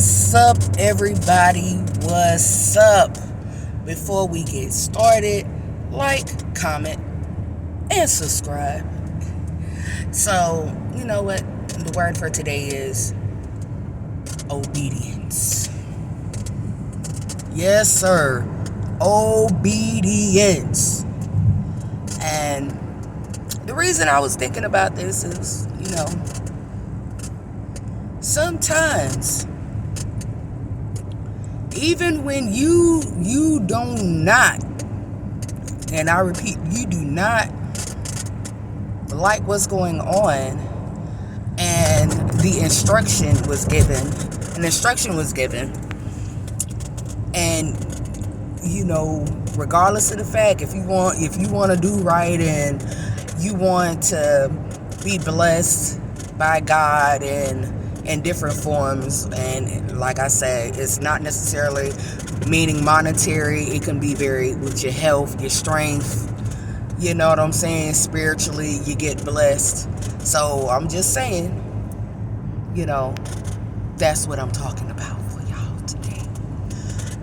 What's up, everybody? What's up? Before we get started, like, comment, and subscribe. So, you know what? The word for today is obedience. Yes, sir. Obedience. And the reason I was thinking about this is, sometimes even when you do not, and I repeat, you do not like what's going on, and the instruction was given, and regardless of the fact, if you want to do right and you want to be blessed by God in different forms, and like I said, it's not necessarily meaning monetary. It can be very with your health, your strength, you know what I'm saying, spiritually you get blessed. So I'm just saying, that's what I'm talking about for y'all today.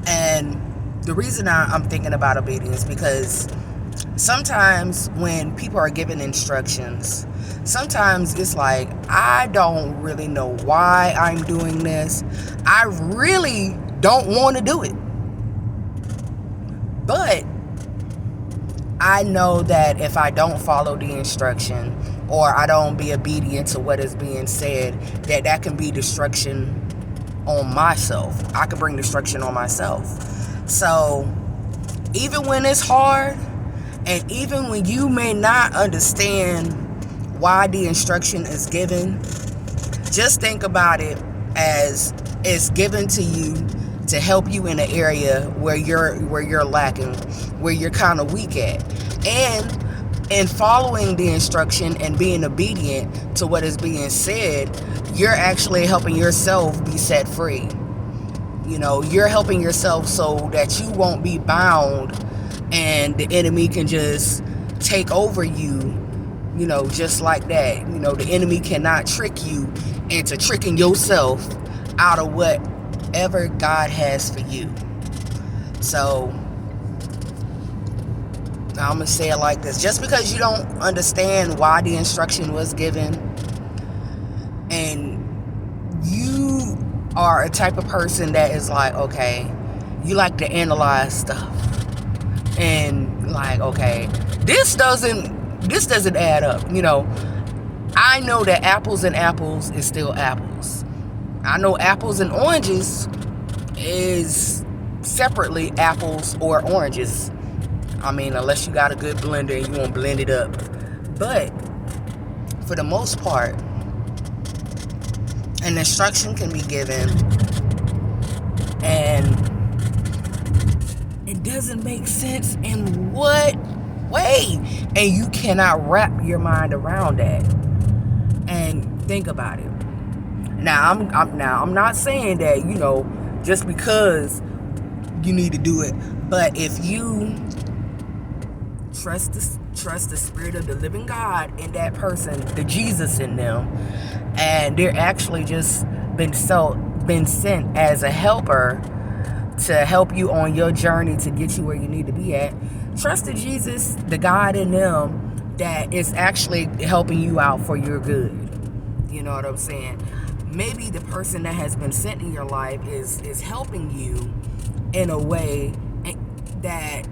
And the reason I'm thinking about obedience, because sometimes when people are given instructions, sometimes it's like, I don't really know why I'm doing this. I really don't want to do it. But I know that if I don't follow the instruction, or I don't be obedient to what is being said, that can be destruction on myself. I can bring destruction on myself. So even when it's hard, and even when you may not understand why the instruction is given, just think about it as it's given to you to help you in an area where you're lacking, where you're kind of weak at. And in following the instruction and being obedient to what is being said, you're actually helping yourself be set free. You're helping yourself so that you won't be bound and the enemy can just take over you, just like that. The enemy cannot trick you into tricking yourself out of whatever God has for you. So I'm going to say it like this. Just because you don't understand why the instruction was given, and you are a type of person that is like, okay, you like to analyze stuff. And like, okay, this doesn't add up. I know that apples and apples is still apples. I know apples and oranges is separately apples or oranges. I mean, unless you got a good blender and you want to blend it up. But for the most part, an instruction can be given and it doesn't make sense in what way, and you cannot wrap your mind around that. And think about it. Now, I'm not saying that just because you need to do it, but if you trust the Spirit of the living God in that person, the Jesus in them, and they're actually just been sent as a helper to help you on your journey to get you where you need to be at. Trust the Jesus, the God in them, that is actually helping you out for your good. You know what I'm saying? Maybe the person that has been sent in your life is helping you in a way that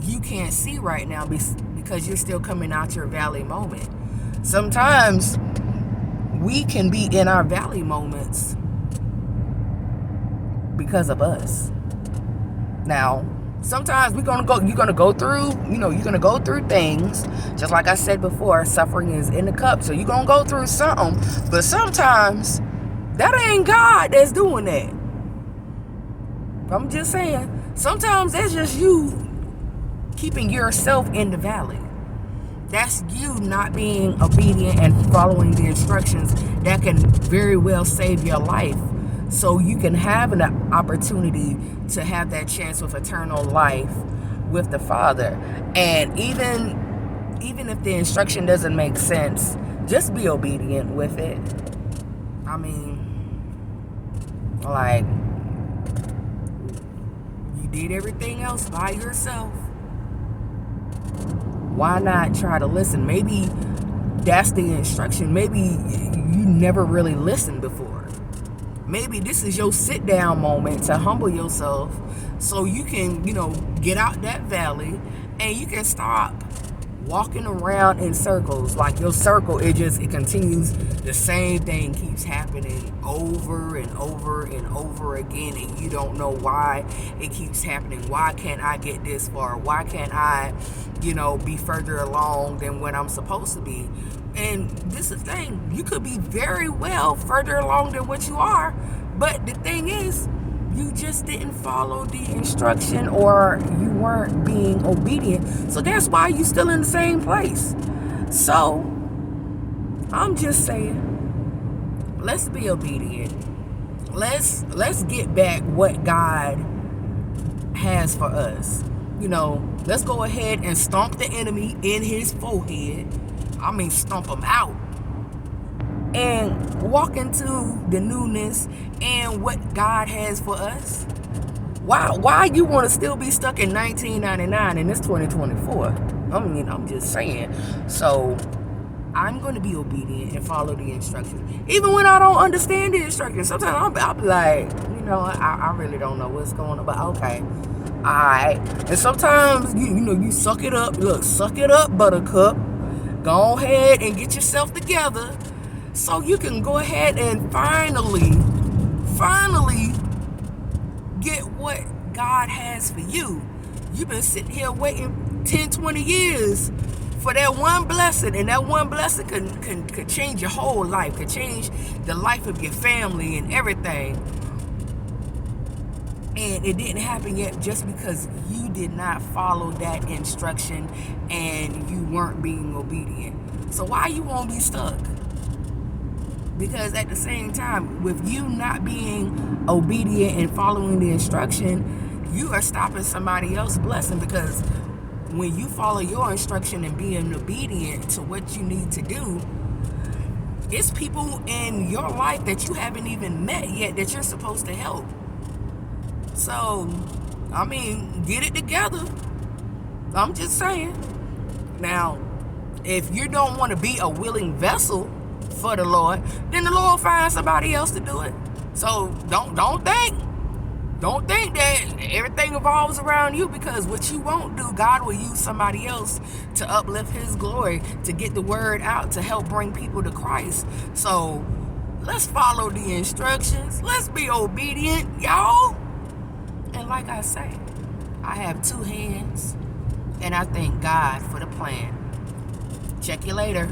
you can't see right now because you're still coming out your valley moment. Sometimes we can be in our valley moments because of us. Now, sometimes you're gonna go through things. Just like I said before, suffering is in the cup. So you're gonna go through something, but sometimes that ain't God that's doing that. I'm just saying, sometimes that's just you keeping yourself in the valley. That's you not being obedient and following the instructions that can very well save your life, so you can have an opportunity to have that chance with eternal life with the Father. And even if the instruction doesn't make sense, just be obedient with it. I mean, Like, you did everything else by yourself. Why not try to listen? Maybe that's the instruction. Maybe you never really listened before. Maybe this is your sit down moment to humble yourself so you can, get out that valley and you can stop walking around in circles. Like your circle, it continues. The same thing keeps happening over and over and over again, and you don't know why it keeps happening. Why can't I get this far? Why can't I, be further along than what I'm supposed to be? And this is the thing. You could be very well further along than what you are, but the thing is, you just didn't follow the instruction, or you weren't being obedient. So that's why you're still in the same place. So I'm just saying, let's be obedient. Let's get back what God has for us. Let's go ahead and stomp the enemy in his forehead. I mean, stomp him out. And walk into the newness and what God has for us. Why you want to still be stuck in 1999 and it's 2024? I'm just saying. So I'm going to be obedient and follow the instructions, even when I don't understand the instructions. Sometimes I'll be like, I really don't know what's going on, but okay, all right. And sometimes you suck it up. Look, suck it up, Buttercup. Go ahead and get yourself together, so you can go ahead and finally get what God has for you. You've been sitting here waiting 10, 20 years for that one blessing, and that one blessing could change your whole life, could change the life of your family and everything. And it didn't happen yet just because you did not follow that instruction and you weren't being obedient. So why you won't be stuck? Because at the same time, with you not being obedient and following the instruction, you are stopping somebody else's blessing. Because when you follow your instruction and being obedient to what you need to do, it's people in your life that you haven't even met yet that you're supposed to help. So, get it together. I'm just saying. Now, if you don't want to be a willing vessel for the Lord, then the Lord will find somebody else to do it. So don't think that everything revolves around you, because what you won't do, God will use somebody else to uplift his glory, to get the word out, to help bring people to Christ. So let's follow the instructions. Let's be obedient, y'all. And like I say, I have 2 hands, and I thank God for the plan. Check you later.